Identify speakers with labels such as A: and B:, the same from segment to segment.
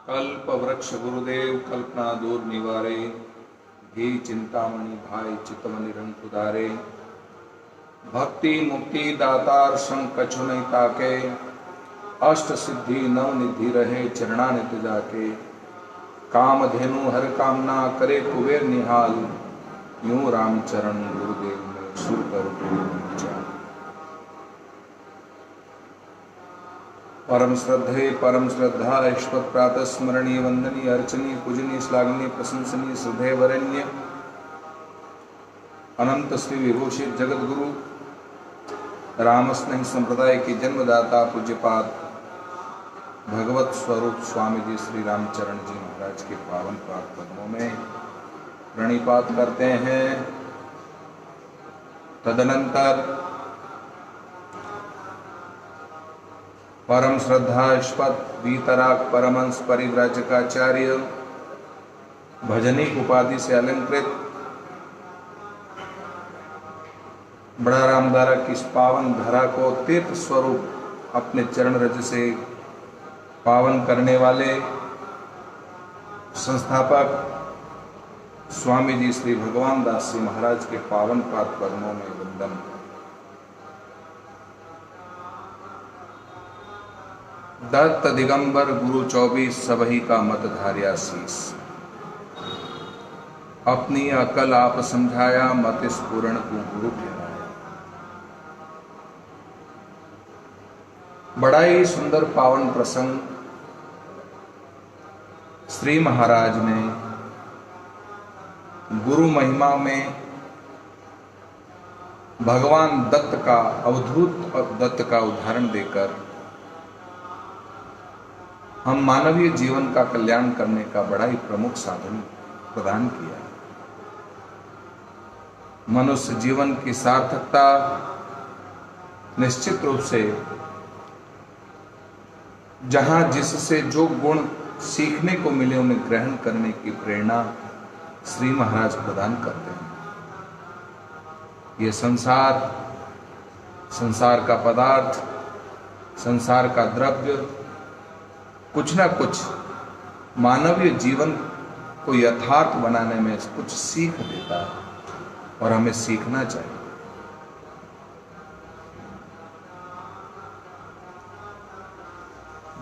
A: कल्प वृक्ष गुरुदेव कल्पना दूर निवारे, घी चिंतामणि भाई चितम निरंक उदारे। भक्ति मुक्ति दातार संग कछु नहीं ताके, अष्ट सिद्धि नव निधि रहे चरणानित जाके। काम धेनु हर कामना करे कुबेर निहाल, यूं रामचरण गुरुदेव में सुर कर पूजा। परम श्रद्धे परम श्रद्धा ईश्वर प्रातः स्मरणीय वंदनीय अर्चनीय पूजनीय श्लाघनीय प्रशंसनीय श्रद्धेय वरेण्य अनंत श्री विभूषित जगत गुरु राम स्नेह संप्रदाय के जन्मदाता पूज्यपाद भगवत स्वरूप स्वामी जी श्री रामचरण जी महाराज के पावन पाद पद्मों में प्रणिपात करते हैं। तदनंतर परम श्रद्धास्पद वीतराग परमंश परिव्राजकाचार्य भजनिक उपाधि से अलंकृत बड़ा रामधारा की इस पावन धरा को तीर्थ स्वरूप अपने चरण रज से पावन करने वाले संस्थापक स्वामी जी श्री भगवान दास जी महाराज के पावन पाद पद्मों में वंदन। दत्त दिगंबर गुरु 24 सबही का मत धार्या शीस, अपनी अकल आप समझाया मत स्फुरण को गुरु ठहराया। बड़ा ही सुंदर पावन प्रसंग श्री महाराज ने गुरु महिमा में भगवान दत्त का अवधूत दत्त का उदाहरण देकर हम मानवीय जीवन का कल्याण करने का बड़ा ही प्रमुख साधन प्रदान किया। मनुष्य जीवन की सार्थकता निश्चित रूप से जहां जिससे जो गुण सीखने को मिले उन्हें ग्रहण करने की प्रेरणा श्री महाराज प्रदान करते हैं। ये संसार का पदार्थ, संसार का द्रव्य कुछ ना कुछ मानवीय जीवन को यथार्थ बनाने में कुछ सीख देता है और हमें सीखना चाहिए।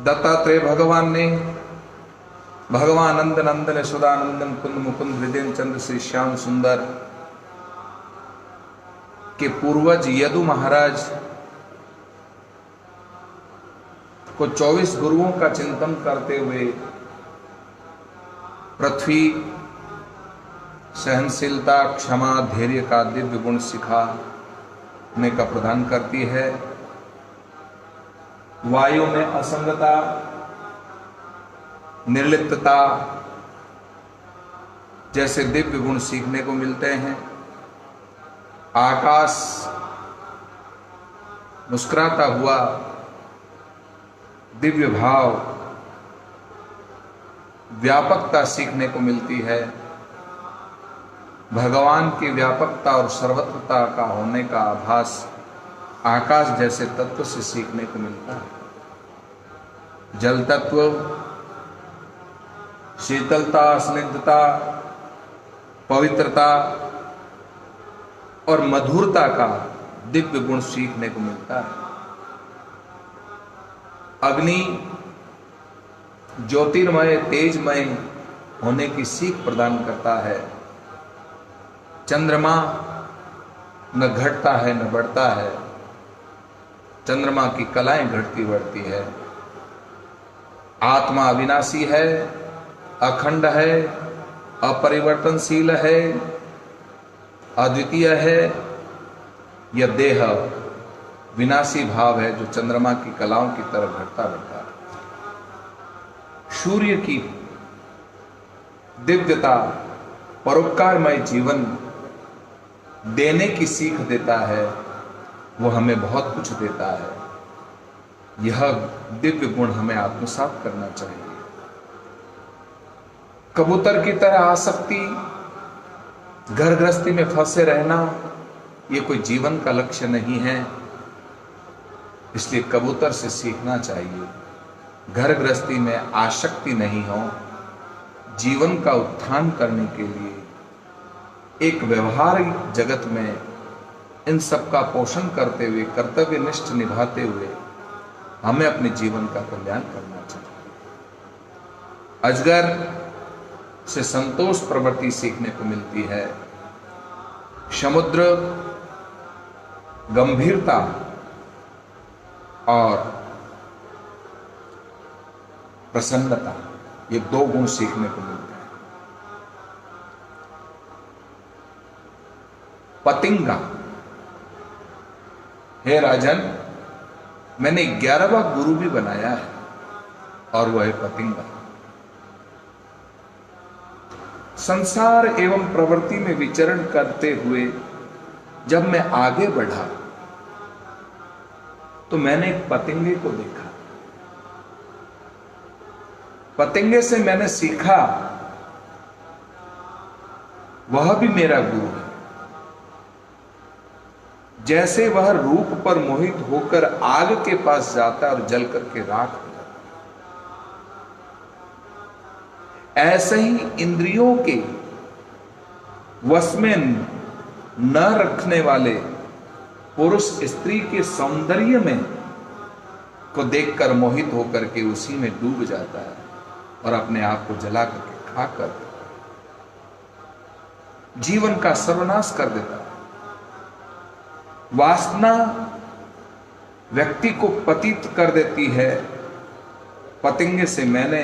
A: दत्तात्रेय भगवान ने भगवान नंद नंदन यशोदानंदन कुंद मुकुंद हृदय चंद्र श्री श्याम सुंदर के पूर्वज यदु महाराज को 24 गुरुओं का चिंतन करते हुए पृथ्वी सहनशीलता क्षमा धैर्य का दिव्य गुण सिखाने का प्रदान करती है। वायु में असंगता निर्लिप्तता जैसे दिव्य गुण सीखने को मिलते हैं। आकाश मुस्कुराता हुआ दिव्य भाव व्यापकता सीखने को मिलती है। भगवान की व्यापकता और सर्वत्रता का होने का आभास आकाश जैसे तत्व से सीखने को मिलता है। जल तत्व शीतलता स्निग्धता पवित्रता और मधुरता का दिव्य गुण सीखने को मिलता है। अग्नि ज्योतिर्मय तेजमय होने की सीख प्रदान करता है। चंद्रमा न घटता है न बढ़ता है, चंद्रमा की कलाएं घटती बढ़ती है। आत्मा अविनाशी है, अखंड है, अपरिवर्तनशील है, अद्वितीय है। यह देह विनाशी भाव है जो चंद्रमा की कलाओं की तरह घटता बढ़ता है। सूर्य की दिव्यता परोपकारमय जीवन देने की सीख देता है, वो हमें बहुत कुछ देता है। यह दिव्य गुण हमें आत्मसात करना चाहिए। कबूतर की तरह आसक्ति, घर गृहस्थी में फंसे रहना, ये कोई जीवन का लक्ष्य नहीं है। इसलिए कबूतर से सीखना चाहिए घर गृहस्थी में आसक्ति नहीं हो, जीवन का उत्थान करने के लिए एक व्यवहारिक जगत में इन सब का पोषण करते हुए, कर्तव्यनिष्ठ निभाते हुए हमें अपने जीवन का कल्याण करना चाहिए। अजगर से संतोष प्रवृत्ति सीखने को मिलती है, समुद्र गंभीरता और प्रसन्नता, ये 2 गुण सीखने को मिलते हैं। पतिंगा, हे राजन, मैंने 11वां गुरु भी बनाया है और वह है पतिंगा। संसार एवं प्रवृत्ति में विचरण करते हुए जब मैं आगे बढ़ा तो मैंने एक पतिंगे को देखा। पतिंगे से मैंने सीखा, वह भी मेरा गुरु है। जैसे वह रूप पर मोहित होकर आग के पास जाता है और जल करके राख हो जाता है, ऐसे ही इंद्रियों के वश में न रखने वाले पुरुष स्त्री के सौंदर्य में को देखकर मोहित होकर के उसी में डूब जाता है और अपने आप को जला करके खाकर जीवन का सर्वनाश कर देता है। वासना व्यक्ति को पतित कर देती है। पतिंगे से मैंने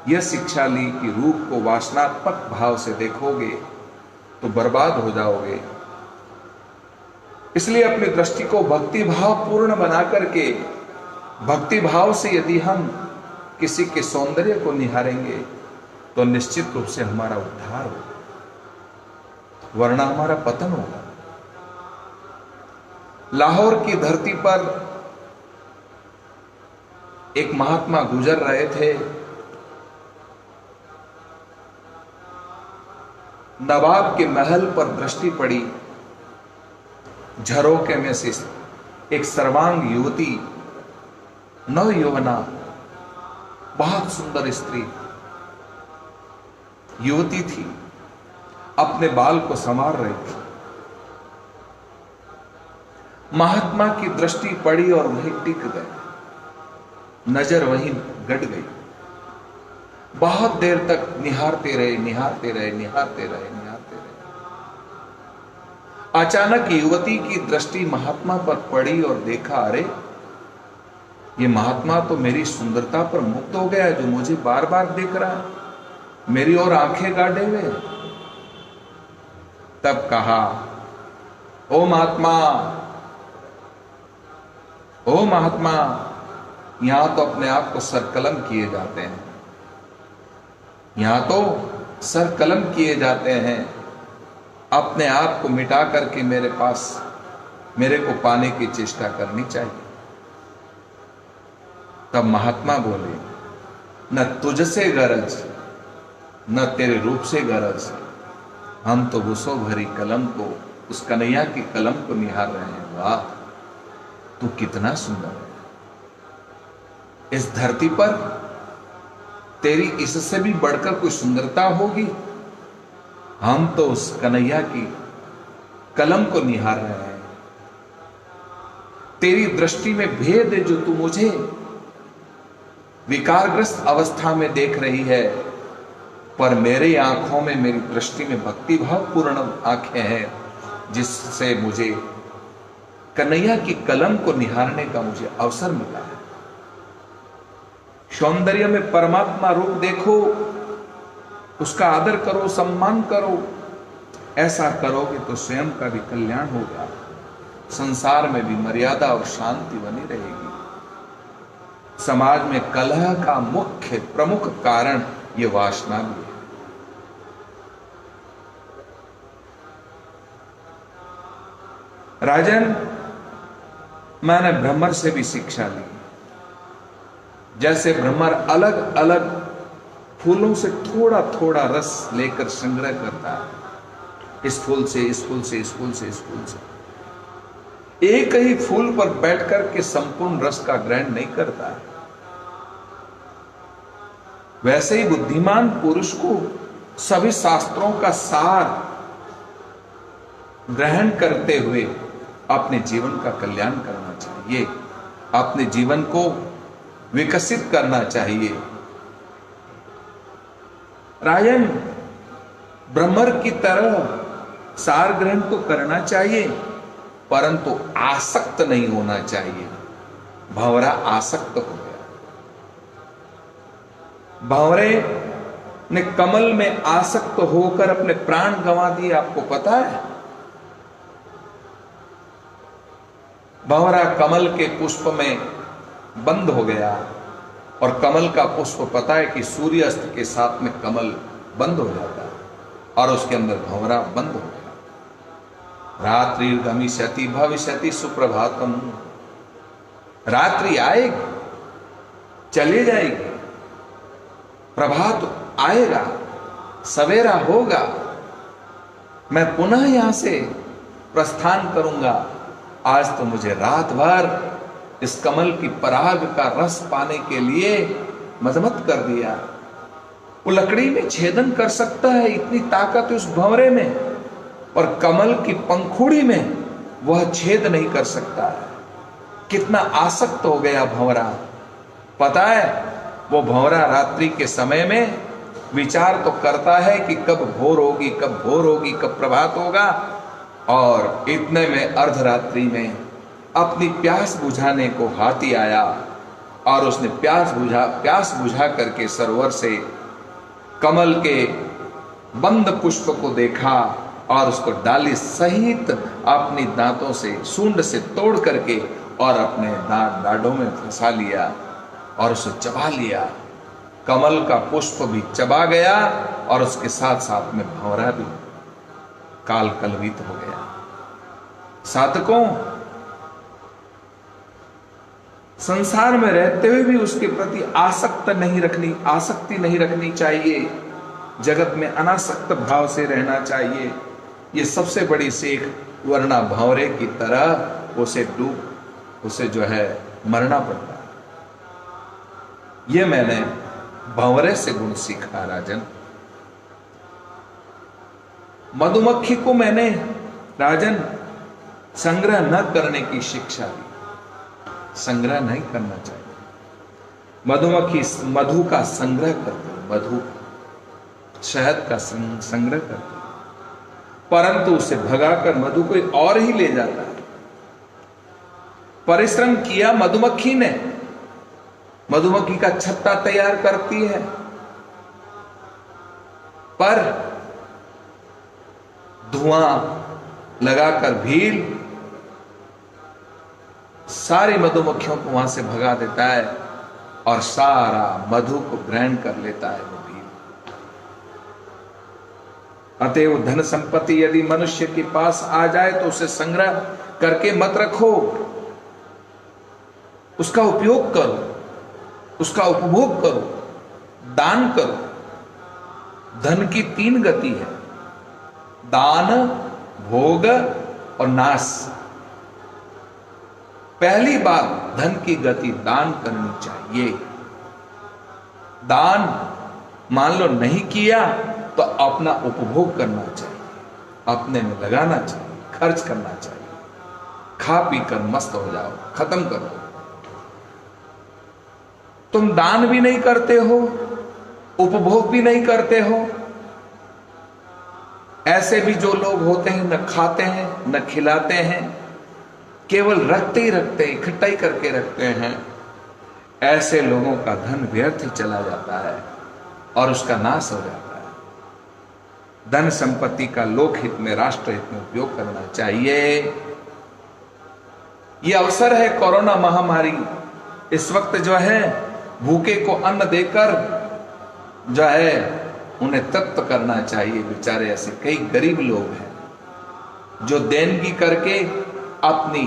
A: यह शिक्षा ली कि रूप को वासनात्मक भाव से देखोगे तो बर्बाद हो जाओगे। इसलिए अपनी दृष्टि को भक्ति भाव पूर्ण बना करके, भक्ति भाव से यदि हम किसी के सौंदर्य को निहारेंगे तो निश्चित रूप से हमारा उद्धार होगा, वरना हमारा पतन होगा। लाहौर की धरती पर एक महात्मा गुजर रहे थे। नवाब के महल पर दृष्टि पड़ी। झरोके में से एक सर्वांग युवती, नव यौवना, बहुत सुंदर स्त्री युवती थी, अपने बाल को संवार रही थी। महात्मा की दृष्टि पड़ी और वहीं टिक गए, नजर वहीं गड़ गई। बहुत देर तक निहारते रहे, निहारते रहे, निहारते रहे, निहारते रहे। अचानक युवती की दृष्टि महात्मा पर पड़ी और देखा, अरे ये महात्मा तो मेरी सुंदरता पर मुक्त हो गया, जो मुझे बार बार देख रहा है, मेरी ओर आंखें गाड़े हुए। तब कहा, ओ महात्मा, ओ महात्मा, यहां तो अपने आप को सरकलम किए जाते हैं, यहां तो सरकलम किए जाते हैं। अपने आप को मिटा करके मेरे पास, मेरे को पाने की चेष्टा करनी चाहिए। तब महात्मा बोले, न तुझसे गरज, न तेरे रूप से गरज, हम तो वसो भरी कलम को, उस कन्हैया की कलम को निहार रहे हैं। वाह, तू कितना सुंदर है। इस धरती पर तेरी इससे भी बढ़कर कोई सुंदरता होगी? हम तो उस कन्हैया की कलम को निहार रहे हैं। तेरी दृष्टि में भेद है, जो तू मुझे विकारग्रस्त अवस्था में देख रही है, पर मेरी आंखों में, मेरी दृष्टि में भक्ति भाव पूर्ण आंखें हैं, जिससे मुझे कन्हैया की कलम को निहारने का मुझे अवसर मिला है। सौंदर्य में परमात्मा रूप देखो, उसका आदर करो, सम्मान करो। ऐसा करोगे तो स्वयं का भी कल्याण होगा, संसार में भी मर्यादा और शांति बनी रहेगी। समाज में कलह का मुख्य प्रमुख कारण ये वासना भी है। राजन, मैंने भ्रमर से भी शिक्षा ली। जैसे भ्रमर अलग अलग फूलों से थोड़ा थोड़ा रस लेकर संग्रह करता है, इस फूल से, इस फूल से, इस फूल से, इस फूल से, एक ही फूल पर बैठकर के संपूर्ण रस का ग्रहण नहीं करता है। वैसे ही बुद्धिमान पुरुष को सभी शास्त्रों का सार ग्रहण करते हुए अपने जीवन का कल्याण करना चाहिए, अपने जीवन को विकसित करना चाहिए। राजन, ब्रह्मर की तरह सार ग्रहण तो करना चाहिए, परंतु आसक्त नहीं होना चाहिए। भंवरा आसक्त हो गया। भंवरे ने कमल में आसक्त होकर अपने प्राण गंवा दिए, आपको पता है। भंवरा कमल के पुष्प में बंद हो गया, और कमल का पुष्प पता है कि सूर्यास्त के साथ में कमल बंद हो जाता है, और उसके अंदर भंवरा बंद हो गया। रात्रि गमिष्यति भविष्यति सुप्रभातम, रात्रि आएगी, चली जाएगी, प्रभात आएगा, सवेरा होगा, मैं पुनः यहां से प्रस्थान करूंगा। आज तो मुझे रात भर इस कमल की पराग का रस पाने के लिए मजमत कर दिया। वो लकड़ी में छेदन कर सकता है, इतनी ताकत उस भंवरे में, और कमल की पंखुड़ी में वह छेद नहीं कर सकता है। कितना आसक्त हो गया भंवरा। पता है, वो भंवरा रात्रि के समय में विचार तो करता है कि कब भोर होगी, कब भोर होगी, कब प्रभात होगा, और इतने में अर्धरात्रि में अपनी प्यास बुझाने को हाथी आया, और उसने प्यास बुझा करके सरोवर से कमल के बंद पुष्प को देखा, और उसको डाली सहित अपनी दांतों से, सूंड से तोड़ करके और अपने दांत डाढ़ों में फंसा लिया और उसे चबा लिया। कमल का पुष्प भी चबा गया, और उसके साथ साथ में भंवरा भी काल कलवित हो गया। साधकों, संसार में रहते हुए भी उसके प्रति आसक्ति नहीं रखनी चाहिए। जगत में अनासक्त भाव से रहना चाहिए। ये सबसे बड़ी सीख, वरना भंवरे की तरह उसे जो है मरना पड़ता है। ये मैंने भंवरे से गुण सीखा राजन। मधुमक्खी को मैंने राजन संग्रह न करने की शिक्षा दी। संग्रह नहीं करना चाहिए। मधुमक्खी मधु का संग्रह करती है, मधु शहद का संग्रह करती है, परंतु उसे भगाकर मधु कोई और ही ले जाता है। परिश्रम किया मधुमक्खी ने, मधुमक्खी का छत्ता तैयार करती है, पर धुआं लगाकर भील सारी मधुमक्खियों को वहां से भगा देता है, और सारा मधु को ग्रहण कर लेता है वो भील। अतएव धन संपत्ति यदि मनुष्य के पास आ जाए तो उसे संग्रह करके मत रखो, उसका उपयोग करो, उसका उपभोग करो, दान करो। धन की 3 गति है, दान, भोग और नाश। पहली बात, धन की गति दान करनी चाहिए। दान मान लो नहीं किया तो अपना उपभोग करना चाहिए, अपने में लगाना चाहिए, खर्च करना चाहिए। खा पी कर मस्त हो जाओ, खत्म करो। तुम दान भी नहीं करते हो, उपभोग भी नहीं करते हो। ऐसे भी जो लोग होते हैं, न खाते हैं न खिलाते हैं, केवल रखते ही रखते, इकट्ठा ही करके रखते हैं। ऐसे लोगों का धन व्यर्थ ही चला जाता है और उसका नाश हो जाता है। धन संपत्ति का लोकहित में, राष्ट्रहित में उपयोग करना चाहिए। यह अवसर है कोरोना महामारी, इस वक्त जो है भूखे को अन्न देकर जो है उन्हें तृप्त करना चाहिए। बेचारे ऐसे कई गरीब लोग हैं जो देनगी करके अपनी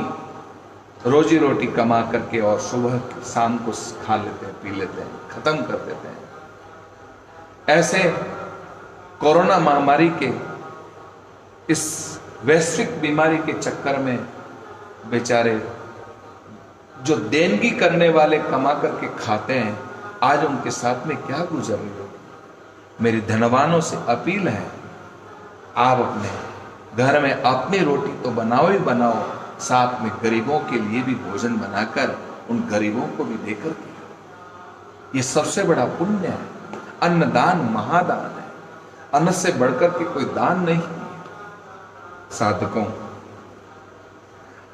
A: रोजी रोटी कमा करके और सुबह शाम को खा लेते हैं, पी लेते हैं, खत्म कर देते हैं। ऐसे कोरोना महामारी के इस वैश्विक बीमारी के चक्कर में बेचारे जो देनगी करने वाले कमा करके खाते हैं, आज उनके साथ में क्या गुजर रही हो। मेरी धनवानों से अपील है, आप अपने घर में अपनी रोटी तो बनाओ ही बनाओ, साथ में गरीबों के लिए भी भोजन बनाकर उन गरीबों को भी देकर के, ये सबसे बड़ा पुण्य है। अन्नदान महादान है, अन्न से बढ़कर के कोई दान नहीं है। साधकों,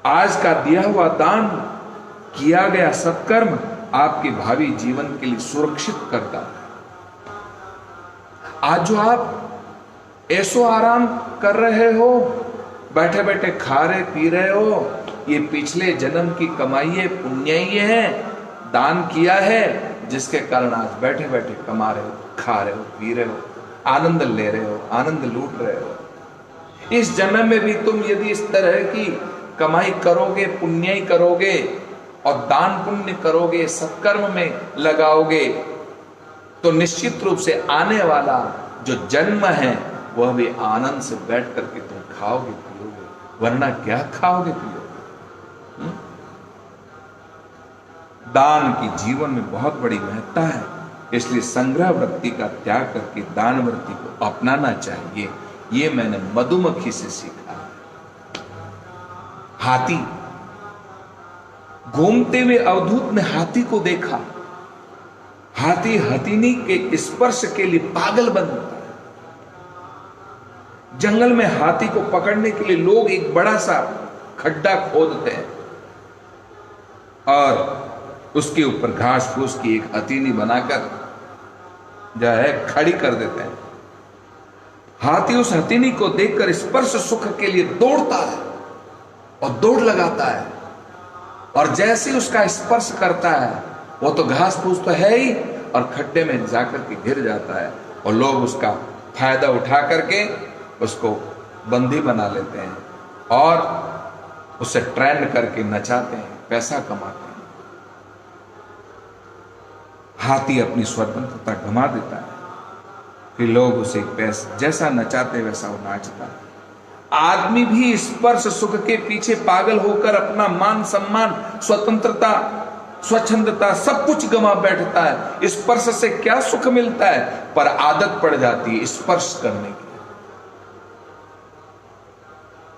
A: आज का दिया हुआ दान, किया गया सत्कर्म आपके भावी जीवन के लिए सुरक्षित करता है। आज जो आप ऐसो आराम कर रहे हो, बैठे बैठे खा रहे पी रहे हो, ये पिछले जन्म की कमाई है, पुण्य ही है, दान किया है, जिसके कारण आज बैठे बैठे कमा रहे हो, खा रहे हो, पी रहे हो, आनंद ले रहे हो, आनंद लूट रहे हो। इस जन्म में भी तुम यदि इस तरह की कमाई करोगे, पुण्य ही करोगे और दान पुण्य करोगे, सत्कर्म में लगाओगे, तो निश्चित रूप से आने वाला जो जन्म है वह भी आनंद से बैठ करके तुम खाओगे पियोगे, वरना क्या खाओगे पियोगे। दान की जीवन में बहुत बड़ी महत्ता है, इसलिए संग्रह वृत्ति का त्याग करके दान वृत्ति को अपनाना चाहिए। ये मैंने मधुमक्खी से सीखा। हाथी, घूमते हुए अवधूत ने हाथी को देखा। हाथी हथिनी के स्पर्श के लिए पागल बन जाता है। जंगल में हाथी को पकड़ने के लिए लोग एक बड़ा सा खड्डा खोदते हैं और उसके ऊपर घास फूस की एक हथीनी बनाकर जो है खड़ी कर देते हैं। हाथी उस हथीनी को देखकर स्पर्श सुख के लिए दौड़ता है और दौड़ लगाता है, और जैसे उसका स्पर्श करता है वो तो घास फूस तो है ही, और खड्डे में जाकर के गिर जाता है, और लोग उसका फायदा उठा करके उसको बंदी बना लेते हैं और उसे ट्रेंड करके नचाते हैं, पैसा कमाते हैं। हाथी अपनी स्वतंत्रता गंवा देता है, फिर लोग उसे पैसा जैसा नचाते वैसा वो नाचता है। आदमी भी स्पर्श सुख के पीछे पागल होकर अपना मान सम्मान, स्वतंत्रता, स्वच्छंदता सब कुछ गंवा बैठता है। स्पर्श से क्या सुख मिलता है, पर आदत पड़ जाती है स्पर्श करने की।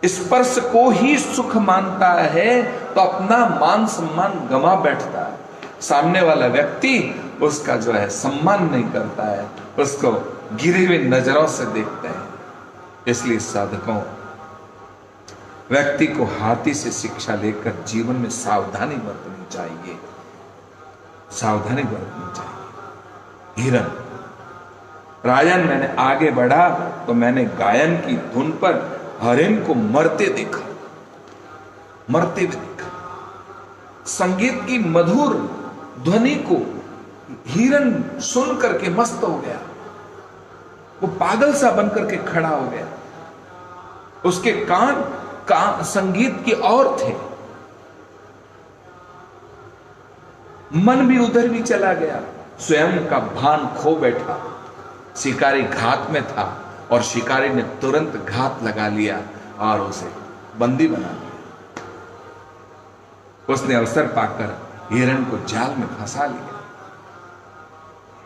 A: स्पर्श को ही सुख मानता है तो अपना मान सम्मान गंवा बैठता है। सामने वाला व्यक्ति उसका जो है सम्मान नहीं करता है, उसको गिरे हुए नजरों से देखते हैं। इसलिए साधकों, व्यक्ति को हाथी से शिक्षा लेकर जीवन में सावधानी बरतनी चाहिए, सावधानी बरतनी चाहिए। हिरन, राजन मैंने आगे बढ़ा तो मैंने गायन की धुन पर हरिण को मरते देखा, मरते हुए देखा। संगीत की मधुर ध्वनि को हिरन सुन करके मस्त हो गया, वो पागल सा बनकर के खड़ा हो गया। उसके कान संगीत की ओर थे, मन भी उधर भी चला गया, स्वयं का भान खो बैठा। शिकारी घात में था और शिकारी ने तुरंत घात लगा लिया और उसे बंदी बना लिया। उसने अवसर पाकर हिरण को जाल में फंसा लिया।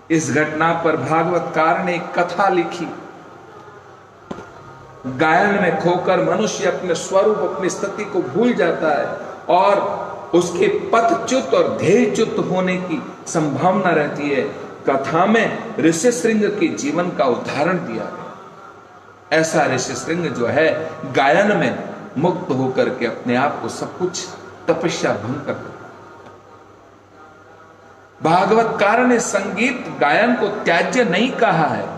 A: इस घटना पर भागवतकार ने एक कथा लिखी। गायन में खोकर मनुष्य अपने स्वरूप, अपनी स्थिति को भूल जाता है और उसके पथच्युत और ध्येयच्युत होने की संभावना रहती है। कथा में ऋषिशृंग के जीवन का उदाहरण दिया गया। ऐसा ऋषिशृंग जो है गायन में मुक्त होकर के अपने आप को सब कुछ तपस्या भंग कर देता। भागवतकार ने संगीत गायन को त्याज्य नहीं कहा है।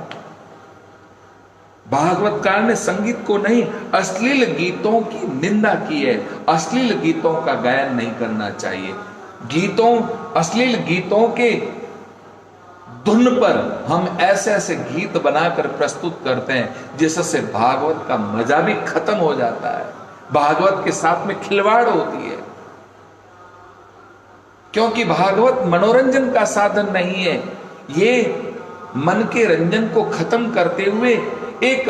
A: भागवतकार ने संगीत को नहीं, अश्लील गीतों की निंदा की है। अश्लील गीतों का गायन नहीं करना चाहिए। गीतों, अश्लील गीतों के धुन पर हम ऐसे ऐसे गीत बनाकर प्रस्तुत करते हैं जिससे भागवत का मजा भी खत्म हो जाता है, भागवत के साथ में खिलवाड़ होती है। क्योंकि भागवत मनोरंजन का साधन नहीं है, ये मन के रंजन को खत्म करते हुए एक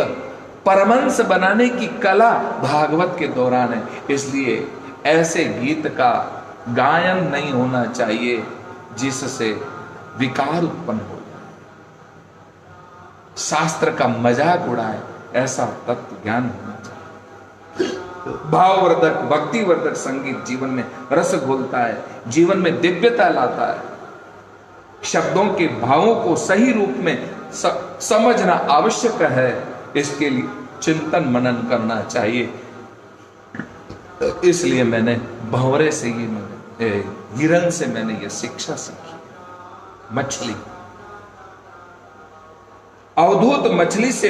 A: परमंश बनाने की कला भागवत के दौरान है। इसलिए ऐसे गीत का गायन नहीं होना चाहिए जिससे विकार उत्पन्न हो जाए, शास्त्र का मजाक उड़ाए, ऐसा तत्व ज्ञान होना चाहिए। भाववर्धक भक्तिवर्धक संगीत जीवन में रस घोलता है, जीवन में दिव्यता लाता है। शब्दों के भावों को सही रूप में समझना आवश्यक है, इसके लिए चिंतन मनन करना चाहिए। इसलिए मैंने भंवरे से हिरन से मैंने ये शिक्षा सीखी। मछली, अवधूत मछली से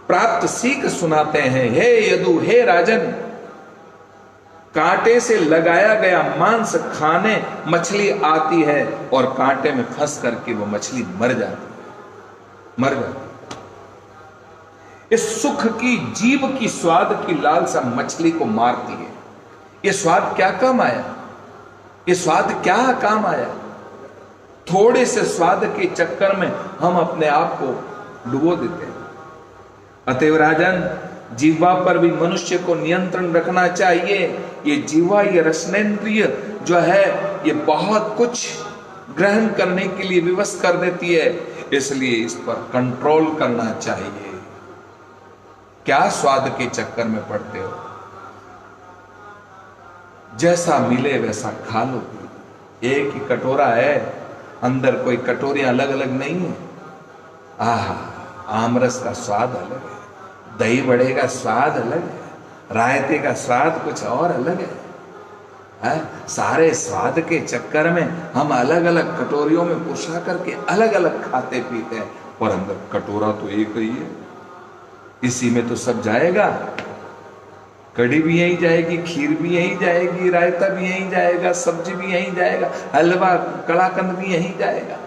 A: प्राप्त सीख सुनाते हैं। हे यदु, हे राजन, कांटे से लगाया गया मांस खाने मछली आती है और कांटे में फंस करके वो मछली मर जाती है। इस सुख की, जीव की स्वाद की लालसा मछली को मारती है। ये स्वाद क्या काम आया? ये स्वाद क्या काम आया? थोड़े से स्वाद के चक्कर में हम अपने आप को डुबो देते हैं। अतएव राजन, जीवा पर भी मनुष्य को नियंत्रण रखना चाहिए। ये जीवा, ये रसनेन्द्रिय जो है, ये बहुत कुछ ग्रहण करने के लिए विवश कर देती है, इसलिए इस पर कंट्रोल करना चाहिए। क्या स्वाद के चक्कर में पड़ते हो? जैसा मिले वैसा खा लो। एक ही कटोरा है, अंदर कोई कटोरियां अलग अलग नहीं है। आहा, आमरस का स्वाद अलग है, दही बड़े का स्वाद अलग है, रायते का स्वाद कुछ और अलग है। सारे स्वाद के चक्कर में हम अलग अलग कटोरियों में पुरसा करके अलग अलग खाते पीते हैं, और अंदर कटोरा तो एक ही है। इसी में तो सब जाएगा। कढ़ी भी यहीं जाएगी, खीर भी यहीं जाएगी, रायता भी यहीं जाएगा, सब्जी भी यहीं जाएगा, हलवा कलाकंद भी यहीं जाएगा।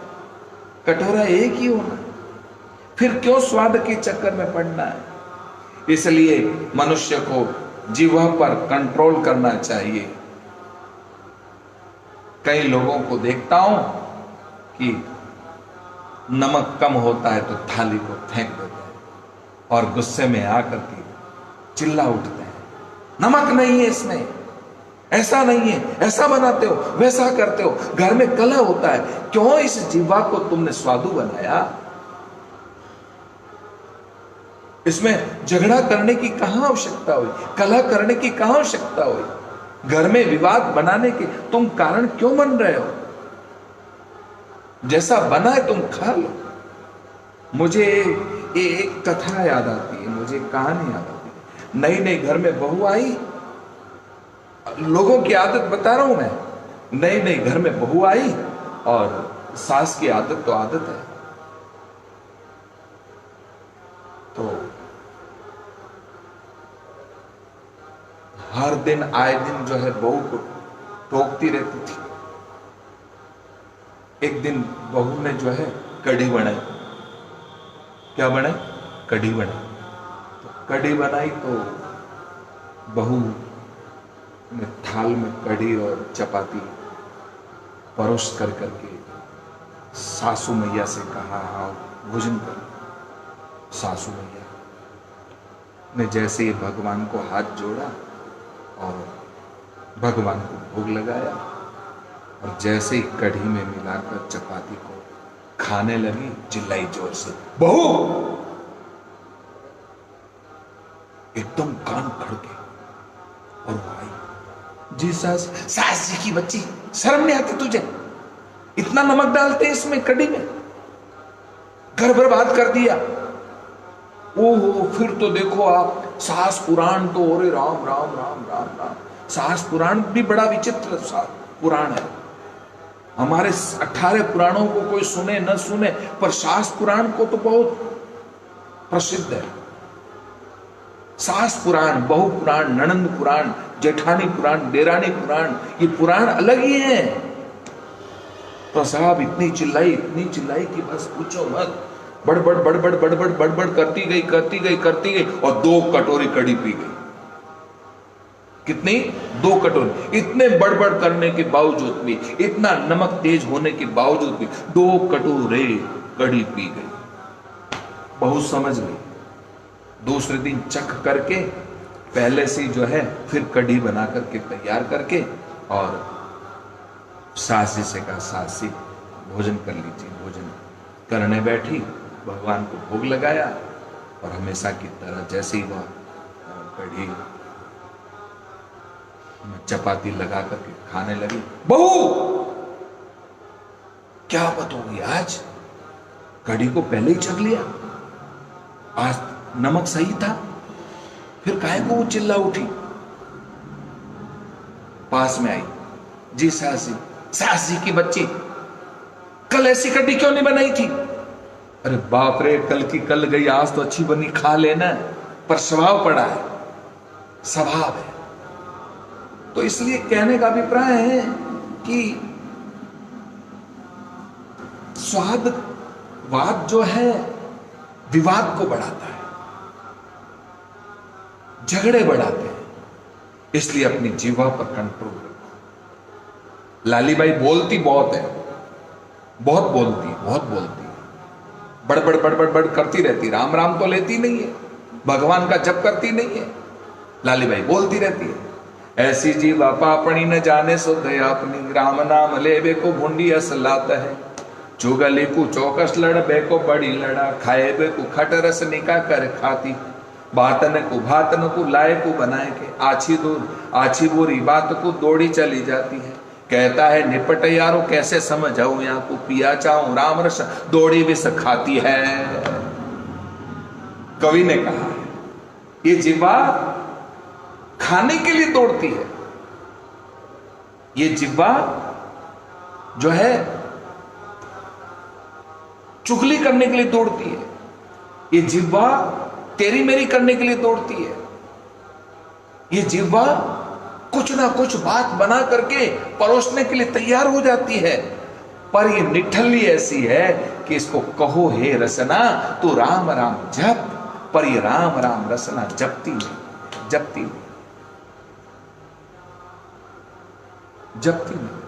A: कटोरा एक ही होना, फिर क्यों स्वाद के चक्कर में पड़ना है? इसलिए मनुष्य को जीवा पर कंट्रोल करना चाहिए। कई लोगों को देखता हूं कि नमक कम होता है तो थाली को फेंक देते हैं और गुस्से में आकर के चिल्ला उठते हैं, नमक नहीं है इसमें, ऐसा नहीं है, ऐसा बनाते हो, वैसा करते हो। घर में कलह होता है, क्यों इस जीवा को तुमने स्वादु बनाया? इसमें झगड़ा करने की कहां आवश्यकता हुई? कलह करने की कहां आवश्यकता हुई? घर में विवाद बनाने के तुम कारण क्यों बन रहे हो? जैसा बना है तुम खा लो। मुझे एक कथा याद आती है, मुझे कहानी याद आती है। नई नई घर में बहू आई, लोगों की आदत बता रहा हूं मैं। नई नई घर में बहू आई और सास की आदत तो आदत है, तो हर दिन आए दिन जो है बहू को टोकती रहती थी। एक दिन बहू ने जो है कढ़ी बनाई। क्या बनाई? कढ़ी बनाई। तो कढ़ी बनाई तो बहू ने थाल में कढ़ी और चपाती परोस कर करके सासू मैया से कहा, आओ भोजन करो। सासू मैया ने जैसे ही भगवान को हाथ जोड़ा और भगवान को भोग लगाया, और जैसे ही कढ़ी में मिलाकर चपाती को खाने लगी, चिल्लाई जोर से, बहू! एकदम कान खड़के और वो आई, जी सास। सास जी की बच्ची, शर्म नहीं आती तुझे? इतना नमक डालते हैं इसमें कढ़ी में, घर बर्बाद कर दिया। ओहो, फिर तो देखो आप, सास पुराण तो, अरे राम राम राम राम राम। सास पुराण भी बड़ा विचित्र पुराण है। हमारे 18 पुराणों को कोई सुने न सुने, पर सास पुराण को तो बहुत प्रसिद्ध है। सास पुराण, बहू पुराण, ननंद पुराण, जेठानी पुराण, देरानी पुराण, ये पुराण अलग ही है। तो साहब इतनी चिल्लाई कि बस पूछो मत। बड़बड़ बड़बड़ बड़बड़ बड़बड़ करती गई और 2 कटोरी कढ़ी पी गई। कितनी? 2 कटोरी। इतने बड़बड़ करने के बावजूद भी, इतना नमक तेज होने के बावजूद भी 2 कटोरे कढ़ी पी गई। बहुत समझ गई। दूसरे दिन चख करके पहले से जो है फिर कढ़ी बना करके तैयार करके, और सासी से कहा, सासी भोजन कर लीजिए। भोजन करने बैठी, भगवान को भोग लगाया और हमेशा की तरह जैसे ही वह कढ़ी में चपाती लगा करके खाने लगी, बहू क्या बात होगी, आज कढ़ी को पहले ही छक लिया, आज नमक सही था, फिर काहे को वो चिल्ला उठी। पास में आई, जी सास जी, सास जी की बच्ची, कल ऐसी कढ़ी क्यों नहीं बनाई थी? अरे बाप रे, कल की कल गई, आज तो अच्छी बनी, खा लेना, पर स्वभाव पड़ा है, स्वभाव है। तो इसलिए कहने का अभिप्राय है कि स्वादवाद जो है विवाद को बढ़ाता है, झगड़े बढ़ाते हैं। इसलिए अपनी जीवा पर कंट्रोल रखो। लालीबाई बोलती बहुत है, बहुत बोलती, बड़बड़ बड़बड़ बड़ करती रहती, राम राम तो लेती नहीं है, भगवान का जप करती नहीं है, लालीबाई बोलती रहती है। ऐसी जीवा पापणी न जाने सो दया अपनी, राम नाम लेबे को भूंडी असलात है, चुगली को चौकस लड़बे को बड़ी लड़ा, खाएबे को खट रस निका कर खाती, बातन को भातन को लाए को बनाए के, आछी बुरी बात को दौड़ी चली जाती है। कहता है निपट यारो कैसे समझाऊं, यहाँ को पिया चाहूं राम रस दौड़ी विष खाती है। कवि ने कहा है ये जिह्वा खाने के लिए दौड़ती है, ये जिह्वा जो है चुगली करने के लिए दौड़ती है, ये जिह्वा तेरी मेरी करने के लिए दौड़ती है, ये जिह्वा कुछ ना कुछ बात बना करके परोसने के लिए तैयार हो जाती है। पर ये निठल्ली ऐसी है कि इसको कहो हे रसना तू राम राम जप, पर ये राम राम रसना जपती नहीं, जपती नहीं।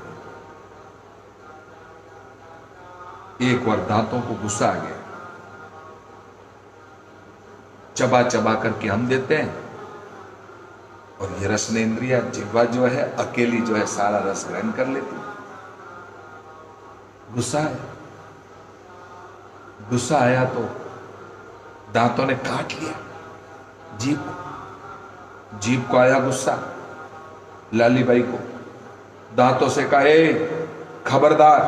A: एक बार दांतों को गुस्सा आ गया, चबा चबा करके हम देते हैं, और ये रसनेन्द्रिया जिह्वा जो है अकेली जो है सारा रस ग्रहण कर लेती। गुस्सा आया तो दांतों ने काट लिया जीभ को आया गुस्सा। लालीबाई को दांतों से कहा, ए खबरदार,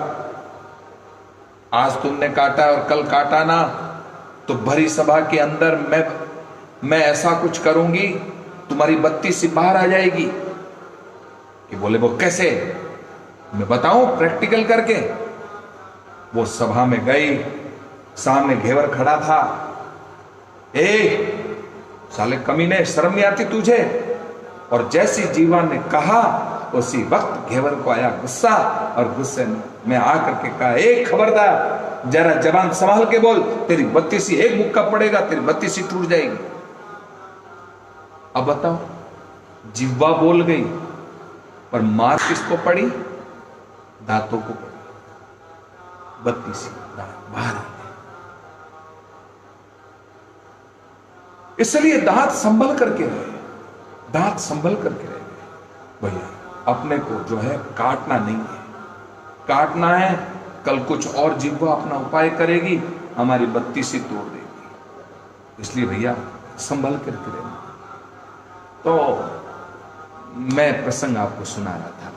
A: आज तुमने काटा और कल काटा ना तो भरी सभा के अंदर मैं ऐसा कुछ करूंगी तुम्हारी बत्ती सी बाहर आ जाएगी। कि बोले वो कैसे, मैं बताऊं प्रैक्टिकल करके। वो सभा में गई, सामने घेवर खड़ा था, ए साले कमीने शर्म नहीं आती तुझे? और जैसी जीवा ने कहा उसी वक्त घेवर को आया गुस्सा, और गुस्से में आकर के कहा, ए खबरदार, जरा जबान संभाल के बोल, तेरी बत्ती सी एक मुक्का पड़ेगा, तेरी बत्ती सी टूट जाएगी। अब बताओ, जिह्वा बोल गई पर मार किसको पड़ी? दांतों को पड़ी, बत्ती सी दांत बाहर आ गए। इसलिए दांत संभल करके रहे, दांत संभल करके रहे भैया। अपने को जो है काटना नहीं है, काटना है कल कुछ और जिह्वा अपना उपाय करेगी, हमारी बत्ती सी तोड़ देगी। इसलिए भैया संभल करके रहना। तो मैं प्रसंग आपको सुना रहा था,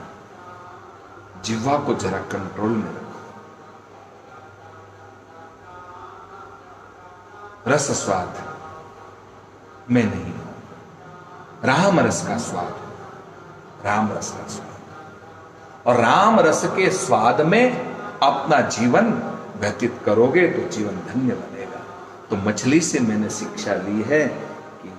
A: जिह्वा को जरा कंट्रोल में रखो। रस स्वाद में नहीं हो, राम रस का स्वाद, राम रस का स्वाद, और राम रस के स्वाद में अपना जीवन व्यतीत करोगे तो जीवन धन्य बनेगा। तो मछली से मैंने शिक्षा ली है कि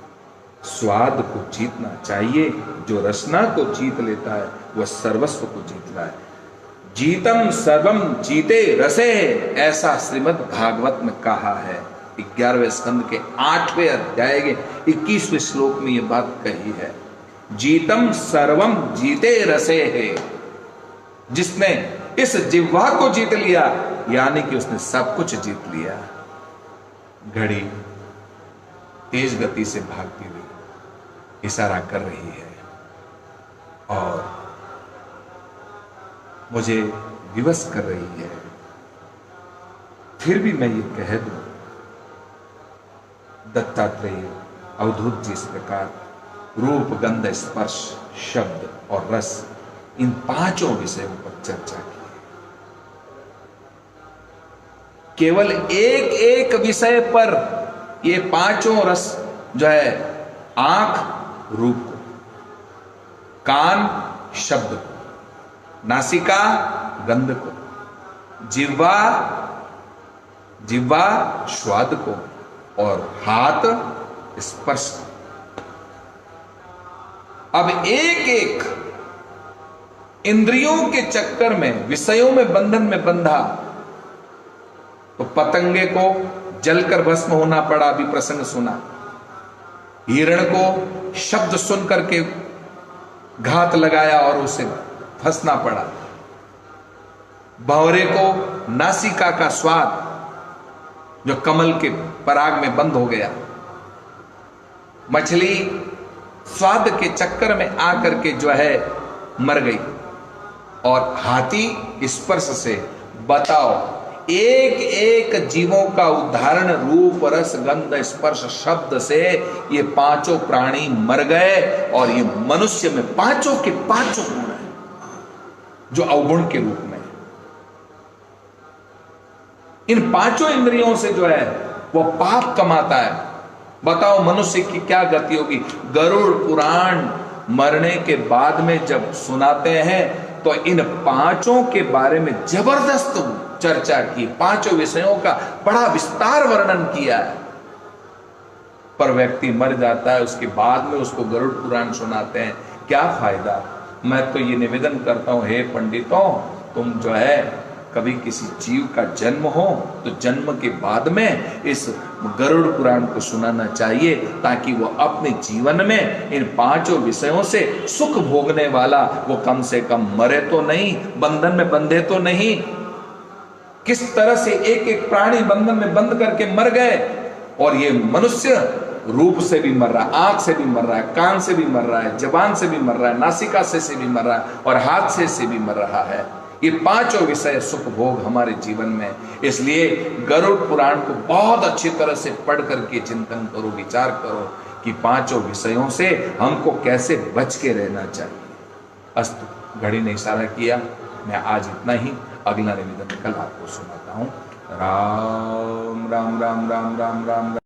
A: स्वाद को जीतना चाहिए। जो रसना को जीत लेता है वह सर्वस्व को जीतता है। जीतम सर्वम जीते रसे, ऐसा श्रीमद् भागवत में कहा है। 11वें स्कंद के 8वें अध्याय के 21वें श्लोक में यह बात कही है। जीतम सर्वम जीते रसे है, जिसने इस जिह्वा को जीत लिया यानी कि उसने सब कुछ जीत लिया। घड़ी तेज गति से भागती हुई इशारा कर रही है और मुझे विवश कर रही है फिर भी मैं ये कह दूं, दत्तात्रेय अवधूत जी इस प्रकार रूप, गंध, स्पर्श, शब्द और रस, इन पांचों विषयों पर चर्चा की। केवल एक एक विषय पर ये पांचों रस जो है, आंख रूप को, कान शब्द को, नासिका गंध को, जिह्वा स्वाद को, और हाथ स्पर्श को। अब एक एक इंद्रियों के चक्कर में, विषयों में बंधन में बंधा, तो पतंगे को जलकर भस्म होना पड़ा, अभी प्रसंग सुना। हिरण को शब्द सुन करके घात लगाया और उसे फंसना पड़ा। भंवरे को नासिका का स्वाद जो कमल के पराग में बंद हो गया। मछली स्वाद के चक्कर में आकर के जो है मर गई। और हाथी स्पर्श से, बताओ, एक एक जीवों का उदाहरण रूप, रस, गंध, स्पर्श, शब्द से ये पांचों प्राणी मर गए। और ये मनुष्य में पांचों के पांचों गुण हैं जो अवगुण के रूप में। इन पांचों इंद्रियों से जो है वो पाप कमाता है। बताओ मनुष्य की क्या गति होगी। गरुड़ पुराण मरने के बाद में जब सुनाते हैं तो इन पांचों के बारे में जबरदस्त चर्चा की, पांचों विषयों का बड़ा विस्तार वर्णन किया है। पर व्यक्ति मर जाता है, उसके बाद में उसको गरुड़ पुराण सुनाते हैं, क्या फायदा। मैं तो ये निवेदन करता हूं, हे पंडितों, तुम जो है कभी किसी जीव का जन्म हो तो जन्म के बाद में इस गरुड़ पुराण को सुनाना चाहिए, ताकि वो अपने जीवन में इन पांचों विषयों से सुख भोगने वाला वो कम से कम मरे तो नहीं, बंधन में बंधे तो नहीं। किस तरह से एक एक प्राणी बंधन में बंध करके मर गए। और ये मनुष्य रूप से भी मर रहा है, आंख से भी मर रहा है, कान से भी मर रहा है, जबान से भी मर रहा है, नासिका से भी मर रहा है, और हाथ से भी मर रहा है। ये पांचों विषय सुख भोग हमारे जीवन में। इसलिए गरुड़ पुराण को बहुत अच्छी तरह से पढ़ करके चिंतन करो, विचार करो कि पांचों विषयों से हमको कैसे बच के रहना चाहिए। अस्तु, घड़ी ने इशारा किया, मैं आज इतना ही, अगला निवेदन कल आपको सुनाता हूं। राम राम राम राम राम राम राम।